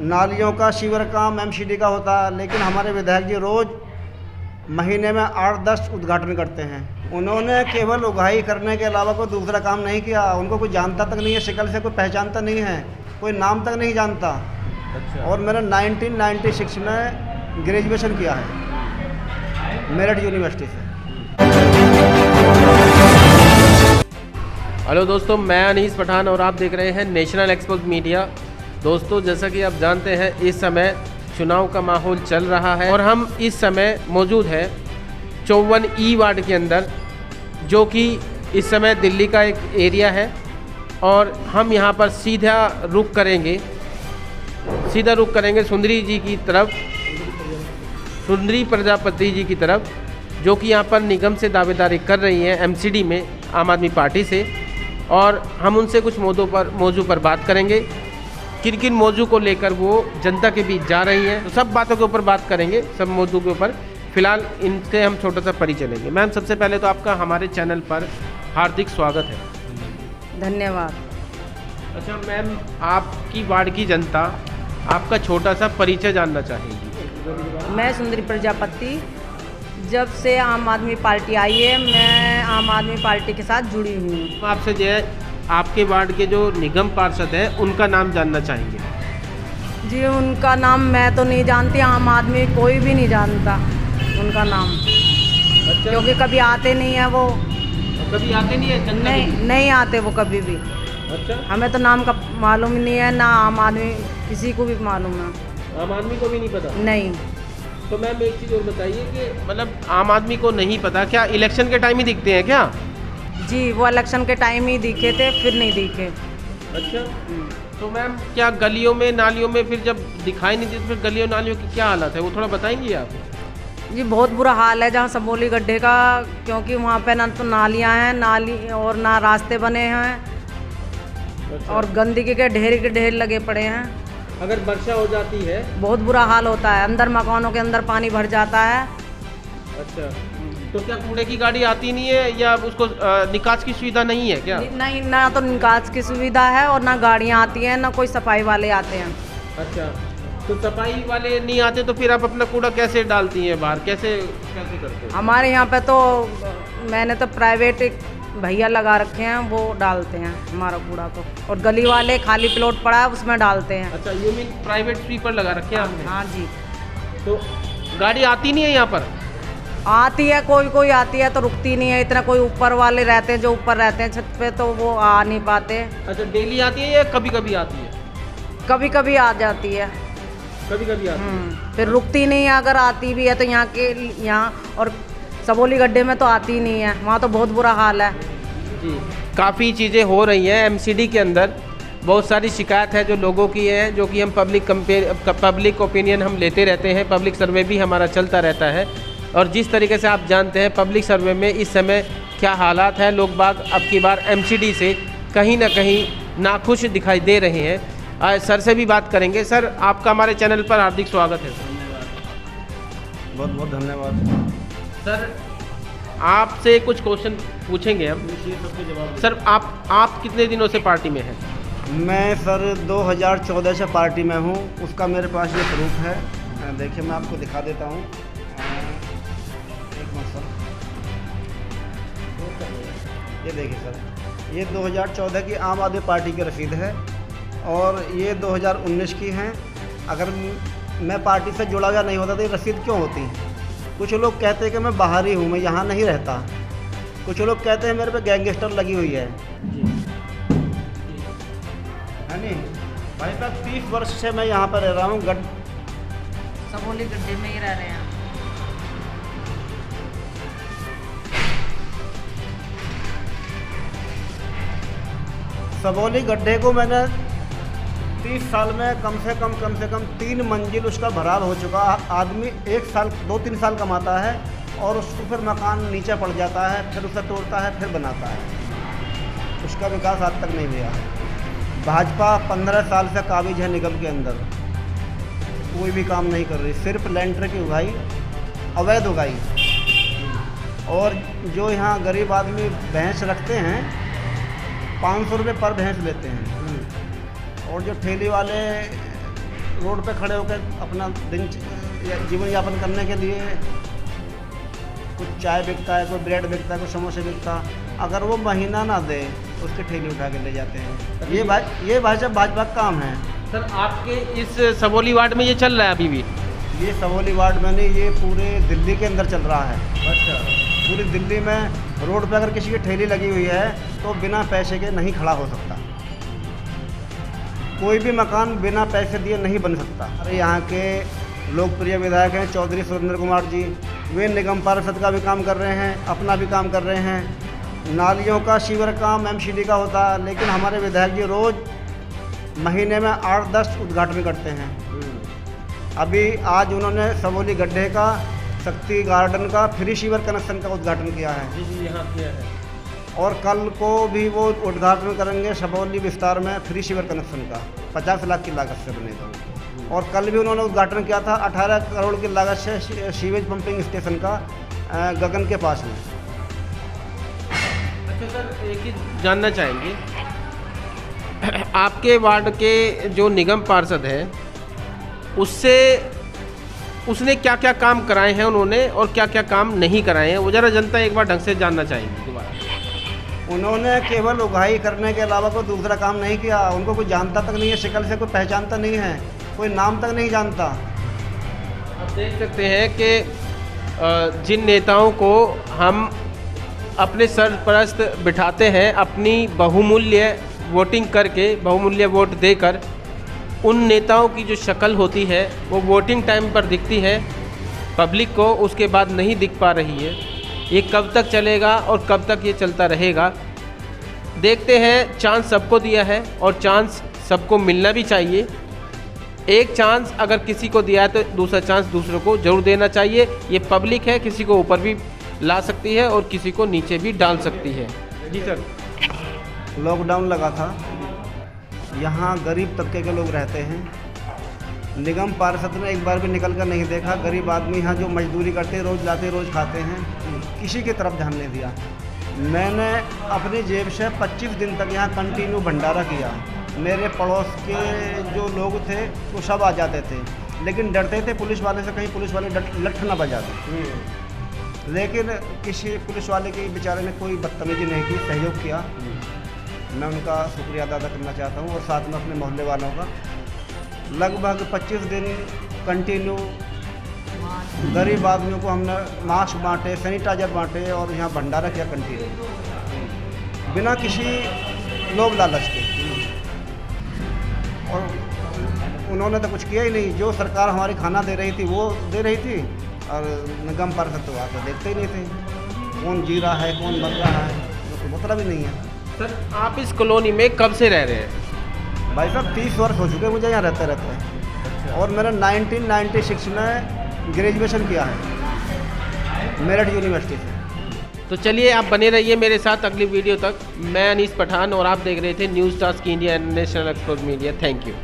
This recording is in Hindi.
नालियों का सीवर काम एमसीडी का होता है, लेकिन हमारे विधायक जी रोज़ महीने में 8-10 उद्घाटन करते हैं। उन्होंने केवल उगाही करने के अलावा कोई दूसरा काम नहीं किया। उनको कोई जानता तक नहीं है, शक्ल से कोई पहचानता नहीं है, कोई नाम तक नहीं जानता। अच्छा। और मैंने 1996 में ग्रेजुएशन किया है मेरठ यूनिवर्सिटी से। हेलो दोस्तों, मैं अनीस पठान और आप देख रहे हैं नेशनल एक्सपोज मीडिया। दोस्तों, जैसा कि आप जानते हैं इस समय चुनाव का माहौल चल रहा है और हम इस समय मौजूद है 54E वार्ड के अंदर, जो कि इस समय दिल्ली का एक एरिया है। और हम यहाँ पर सीधा रुख करेंगे सुंदरी जी की तरफ, सुंदरी प्रजापति जी की तरफ, जो कि यहाँ पर निगम से दावेदारी कर रही हैं एमसीडी में आम आदमी पार्टी से। और हम उनसे कुछ मौजू पर बात करेंगे, किन किन मौजू को लेकर वो जनता के बीच जा रही हैं, तो सब बातों के ऊपर बात करेंगे, सब मौजू के ऊपर। फिलहाल इनसे हम छोटा सा परिचय लेंगे। मैम, सबसे पहले तो आपका हमारे चैनल पर हार्दिक स्वागत है। धन्यवाद। अच्छा मैम, आपकी वार्ड की जनता आपका छोटा सा परिचय जानना चाहेगी। मैं सुंदरी प्रजापति, जब से आम आदमी पार्टी आई है मैं आम आदमी पार्टी के साथ जुड़ी हुई हूँ। आपसे जो है आपके वार्ड के जो निगम पार्षद हैं उनका नाम जानना चाहेंगे। जी, उनका नाम मैं तो नहीं जानती, आम आदमी कोई भी नहीं जानता उनका नाम। अच्छा। क्योंकि कभी आते नहीं है वो। कभी आते नहीं है जनता के बीच? नहीं आते वो कभी भी। अच्छा। हमें तो नाम का मालूम ही नहीं है, ना आम आदमी किसी को भी मालूम है। आम आदमी को भी नहीं पता? नहीं। तो मैम एक चीज़ और बताइए कि मतलब आम आदमी को नहीं पता, क्या इलेक्शन के टाइम ही दिखते हैं क्या? जी, वो इलेक्शन के टाइम ही दिखे थे, फिर नहीं दिखे। अच्छा। तो मैम क्या गलियों में नालियों में फिर जब दिखाई नहीं देते, फिर गलियों नालियों की क्या हालत है वो थोड़ा बताएंगी आप? जी, बहुत बुरा हाल है जहाँ सबोली गड्ढे का, क्योंकि वहाँ पे ना तो नालियाँ हैं, नाली और ना रास्ते बने हैं। अच्छा। और गंदगी के ढेर लगे पड़े हैं। अगर वर्षा हो जाती है बहुत बुरा हाल होता है, अंदर मकानों के अंदर पानी भर जाता है। अच्छा, तो क्या कूड़े की गाड़ी आती नहीं है या उसको निकास की सुविधा नहीं है क्या? नहीं, ना तो निकास की सुविधा है और ना गाड़ियाँ आती हैं, ना कोई सफाई वाले आते हैं। अच्छा, तो सफाई वाले नहीं आते तो फिर आप अपना कूड़ा कैसे डालती हैं बाहर, कैसे करते हैं? हमारे यहाँ पे तो मैंने तो प्राइवेट एक भैया लगा रखे हैं, वो डालते हैं हमारा कूड़ा को। और गली वाले खाली प्लॉट पड़ा है उसमें डालते हैं। अच्छा, यू मीन प्राइवेट स्वीपर लगा रखे हैं आपने? हाँ जी। तो गाड़ी आती नहीं है यहाँ पर? आती है, कोई आती है तो रुकती नहीं है। इतना कोई ऊपर वाले रहते हैं, जो ऊपर रहते हैं छत पे, तो वो आ नहीं पाते। अच्छा, डेली आती है या कभी कभी आती है? कभी कभी आ जाती है। कभी कभी आती है। फिर रुकती नहीं है। अगर आती भी है तो यहाँ और सबोली गड्ढे में तो आती ही नहीं है, वहाँ तो बहुत बुरा हाल है। जी, काफ़ी चीज़ें हो रही हैं एमसीडी के अंदर। बहुत सारी शिकायत है जो लोगों की है, जो कि हम पब्लिक ओपिनियन हम लेते रहते हैं, पब्लिक सर्वे भी हमारा चलता रहता है। और जिस तरीके से आप जानते हैं पब्लिक सर्वे में इस समय क्या हालात है, लोग बाग अब की बार एमसीडी से कहीं ना कहीं नाखुश दिखाई दे रहे हैं। सर से भी बात करेंगे। सर, आपका हमारे चैनल पर हार्दिक स्वागत है। बहुत बहुत धन्यवाद। सर, आपसे कुछ क्वेश्चन पूछेंगे हम। सर, आप कितने दिनों से पार्टी में हैं? मैं सर 2014 से पार्टी में हूँ, उसका मेरे पास ये प्रूफ है। देखिए, मैं आपको दिखा देता हूँ। एक मिनट सर, ये देखिए सर, ये 2014 की आम आदमी पार्टी की रसीद है और ये 2019 की हैं। अगर मैं पार्टी से जुड़ा हुआ नहीं होता तो ये रसीद क्यों होती? कुछ लोग कहते हैं कि मैं बाहर ही हूँ, मैं यहाँ नहीं रहता। कुछ लोग कहते हैं मेरे पे गैंगस्टर लगी हुई है नहीं भाई साहब। 30 वर्ष से मैं यहाँ पर रह रहा हूँ। सबोली गड्ढे में ही रह रहे हैं। सबोली गड्ढे को मैंने 30 साल में कम से कम 3 मंजिल उसका भराव हो चुका। आदमी 2-3 साल कमाता है और उसको फिर मकान नीचे पड़ जाता है, फिर उसे तोड़ता है, फिर बनाता है। उसका विकास आज तक नहीं हुआ है। भाजपा 15 साल से काबिज है निगम के अंदर, कोई भी काम नहीं कर रही। सिर्फ लेंटर की उगाई, अवैध उगाई। और जो यहाँ गरीब आदमी भैंस रखते हैं 500 रुपये पर भैंस लेते हैं। और जो ठेली वाले रोड पे खड़े होकर अपना जीवन यापन करने के लिए कुछ चाय बिकता है, कोई ब्रेड बिकता है, कोई समोसे बिकता, अगर वो महीना ना दे उसकी ठेली उठा के ले जाते हैं। ये भाई साहब भाजपा का काम है। सर आपके इस सबौली वार्ड में ये चल रहा है अभी भी? ये सबौली वार्ड में नहीं, ये पूरे दिल्ली के अंदर चल रहा है। अच्छा। पूरी दिल्ली में रोड पे अगर किसी की ठेली लगी हुई है तो बिना पैसे के नहीं खड़ा हो सकता। कोई भी मकान बिना पैसे दिए नहीं बन सकता। अरे यहाँ के लोकप्रिय विधायक हैं चौधरी सुरेंद्र कुमार जी, वे निगम पार्षद का भी काम कर रहे हैं, अपना भी काम कर रहे हैं। नालियों का सीवर काम एमसीडी का होता है, लेकिन हमारे विधायक जी रोज़ महीने में 8-10 उद्घाटन करते हैं। अभी आज उन्होंने सबौली गड्ढे का, शक्ति गार्डन का फ्री सीवर कनेक्शन का उद्घाटन किया है। जी यहाँ किया है। और कल को भी वो उद्घाटन करेंगे सबौली विस्तार में फ्री सीवर कनेक्शन का, 50 लाख की लागत से बनेगा। और कल भी उन्होंने उद्घाटन किया था 18 करोड़ की लागत से सीवेज पंपिंग स्टेशन का गगन के पास में। अच्छा सर, एक ही जानना चाहेंगे, आपके वार्ड के जो निगम पार्षद हैं उसने क्या क्या काम कराए हैं उन्होंने और क्या क्या काम नहीं कराए हैं, वो ज़रा जनता एक बार ढंग से जानना चाहेंगी दोबारा। उन्होंने केवल उगाही करने के अलावा कोई दूसरा काम नहीं किया। उनको कोई जानता तक नहीं है, शक्ल से कोई पहचानता नहीं है, कोई नाम तक नहीं जानता। आप देख सकते हैं कि जिन नेताओं को हम अपने सरपरस्त बिठाते हैं, अपनी बहुमूल्य वोटिंग करके, बहुमूल्य वोट देकर, उन नेताओं की जो शक्ल होती है वो वोटिंग टाइम पर दिखती है पब्लिक को, उसके बाद नहीं दिख पा रही है। ये कब तक चलेगा और कब तक ये चलता रहेगा देखते हैं। चांस सबको दिया है और चांस सबको मिलना भी चाहिए। एक चांस अगर किसी को दिया है तो दूसरा चांस दूसरों को जरूर देना चाहिए। ये पब्लिक है, किसी को ऊपर भी ला सकती है और किसी को नीचे भी डाल सकती है। जी सर। लॉकडाउन लगा था, यहाँ गरीब तबके के लोग रहते हैं। निगम पार्षद ने एक बार भी निकल कर नहीं देखा। गरीब आदमी यहाँ जो मजदूरी करते, रोज़ लाते रोज़ खाते हैं, किसी की तरफ ध्यान नहीं दिया। मैंने अपनी जेब से 25 दिन तक यहाँ कंटिन्यू भंडारा किया। मेरे पड़ोस के जो लोग थे वो सब आ जाते थे, लेकिन डरते थे पुलिस वाले से, कहीं पुलिस वाले लठ ना बजा दें। लेकिन किसी पुलिस वाले की बेचारे ने कोई बदतमीजी नहीं की, सहयोग किया। मैं उनका शुक्रिया अदा करना चाहता हूँ। और साथ में अपने मोहल्ले वालों का लगभग 25 दिन कंटिन्यू गरीब आदमियों को हमने मास्क बांटे, सैनिटाइजर बांटे और यहाँ भंडारा किया कंटिन्यू, बिना किसी लोभ लालच के। और उन्होंने तो कुछ किया ही नहीं। जो सरकार हमारी खाना दे रही थी वो दे रही थी, और निगम पार्षद तो आकर देखते ही नहीं थे कौन जी रहा है, कौन मर रहा है, तो मतलब ही नहीं है। सर आप इस कॉलोनी में कब से रह रहे हैं? भाई साहब 30 वर्ष हो चुके मुझे यहाँ रहते रहते। और मैंने 1996 में ग्रेजुएशन किया है मेरठ यूनिवर्सिटी से। तो चलिए आप बने रहिए मेरे साथ अगली वीडियो तक। मैं अनीस पठान और आप देख रहे थे news task India national export media. Thank you.